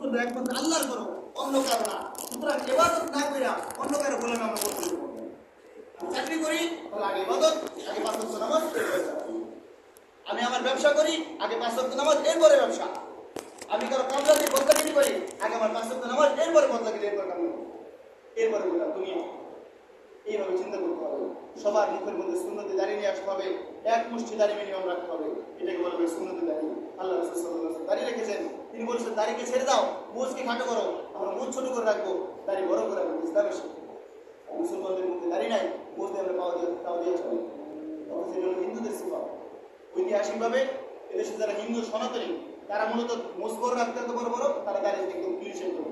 করবো একমাত্র আল্লাহর করো, অন্য কারো না। সুতরাং ইবাদত না কইরা অন্য কারো গোলামি আমরা করতে দেব না। চাকরি করি তাহলে আগে ইবাদত, আগে 5 ওয়াক্ত নামাজ, এরপরে চাকরি। আমি আমার ব্যবসা করি, আগে 5 ওয়াক্ত নামাজ, এরপরে ব্যবসা। আমি কারো কামলাতে বদলাগিরি করি, আগে আমার 5 ওয়াক্ত নামাজ, এরপরে বদলাগিরি, এরপরে কামলা, এরপরে গোলাম দুনিয়া। এইভাবে চিন্তা করতে হবে। সবার মুখের মধ্যে সুন্নতে দাঁড়িয়ে নিয়ে আসতে হবে, এক মুষ্টি দাঁড়িয়ে মিনিমাম রাখতে হবে। এটাকে বলা হয় সুন্নতে দাঁড়িয়ে। আল্লাহ রাসূল সাল্লাল্লাহু আলাইহি ওয়াসাল্লাম দাঁড়িয়ে রেখেছেন। তিনি বলেছেন দাড়িকে ছেড়ে দাও, মুখকে খাটো করো। আমরা মুখ ছোট করে রাখবো, দাড়ি বড় করে রাখবো। ইসলামের শিক্ষা। মুসলমানদের মধ্যে দাঁড়িয়ে নাই, মুখে আমরা তাও দিয়ে চলে। অথচ এটা হলো হিন্দুদের সিফাত। ঐতিহাসিকভাবে এদেশে যারা হিন্দু সনাতনী, তারা মূলত মুখ বড় রাখতে এত বড় বড়, তারা দাঁড়িয়ে একদম ক্লিন করে।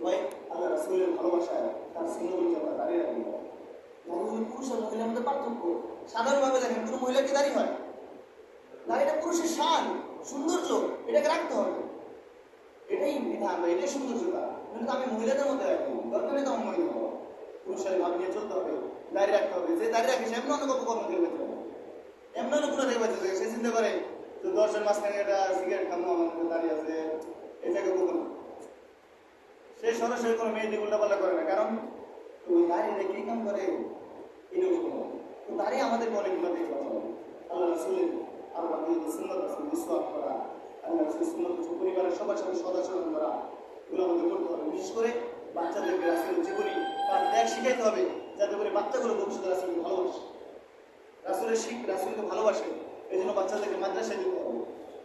ভাই আল্লাহ রাসূলের ভালোবাসায় তার সুন্নতকে আমরা দাঁড়িয়ে রাখি। দাঁড়িয়ে পুরুষ আর মহিলার মধ্যে পার্থক্য সাধারণভাবে দেখেন, কোনো মহিলা কি দাঁড়িয়ে হয়? দাঁড়িয়েটা পুরুষের শান, সৌন্দর্য, এটাকে রাখতে হবে। এটাই বিধান বা এটাই সৌন্দর্যতা। কিন্তু আমি মহিলাদের মধ্যে রাখি, দরকার নেই তো আমার মহিলা হবো। পুরুষের ভাব নিয়ে চলতে হবে, দাঁড়িয়ে রাখতে হবে। যে দাঁড়িয়ে রাখে সে এমন অন্য কর্ম দেখবে, এমন অন্য কোনো দেখবে, সে চিন্তা করে যে 10 জন মাঝখানে একটা সিগারেট খামো আমার মধ্যে দাঁড়িয়ে আছে, এটাকে কখনো সে সরাসরি কোনো মেয়েদের উল্টাপাল্টা করে না। কারণ ওই দাঁড়িয়ে রেখে কাম করে, এরকম তো দাঁড়িয়ে আমাদের অনেকগুলো দেখতে হবে। আল্লাহ রাসূলের আরো বাকি সুন্নাত আছে, বিশ্বাস করা, আল্লাহ রাসূলের সুন্নাত পরিবারের সবার সাথে সদাচরণ করা, এগুলো আমাদের করতে হবে। বিশেষ করে বাচ্চাদেরকে রাসূলের জীবনী তার ত্যাগ শিখাইতে হবে, যাতে করে বাচ্চাগুলো ভবিষ্যতে রাসূলকে ভালোবাসে, রাসূলকে ভালোবাসে। এই জন্য বাচ্চাদেরকে মাদ্রাসায় দিতে হবে।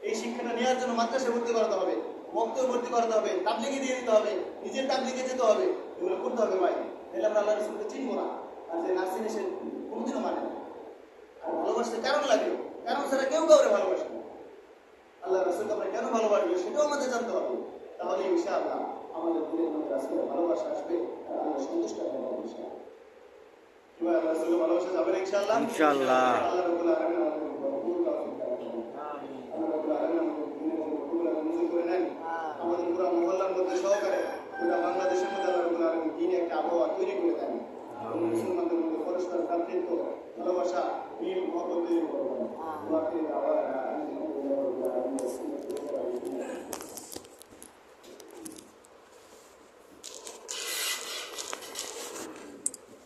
এই শিক্ষাটা নেওয়ার জন্য মাদ্রাসায় ভর্তি করাতে হবে, বক্তব্য ভর্তি করাতে হবে, তাবলিগে দিয়ে দিতে হবে, নিজের তাবলিগে যেতে হবে। এগুলো করতে হবে ভাই। তাহলে আমরা আল্লাহ রাসূলকে চিনবো না। আর যে না চিনে সে কোনোদিনও মানে না। আর ভালোবাসতে কারণ লাগে, কারণ ছাড়া কেউ কাউরে ভালোবাসে না। আল্লাহ রাসূলকে আমরা কেন ভালোবাসবো সেটাও আমাদের জানতে হবে। তাহলে ইনশাআল্লাহ আমাদের দিলের মধ্যে রাসূলের ভালোবাসা আসবে, আর আল্লাহ সন্তুষ্ট হবে ইনশাআল্লাহ। কি ভাই, আল্লাহ রাসূলের ভালোবাসা যাবে ইনশাআল্লাহ? ইনশাআল্লাহ। আল্লাহ রাব্বুল আলামিন আমাদের ভরপুর তৌফিক দান করুন। আল্লাহ রাব্বুল আলামিন আমাদের দিনের মধ্যে কবুল মঞ্জুর করে নেন। আমাদের পুরো মহল্লার মধ্যে সহকারে পুরো বাংলাদেশের মধ্যে আল্লাহ রাব্বুল আলামিন দ্বীনে একটা আবহাওয়া তৈরি করে দেন। মুসলমানদের মধ্যে পরস্পর ভ্রাতৃত্ব, ভালোবাসা, মিল মহব্বত তৈরি করবেন।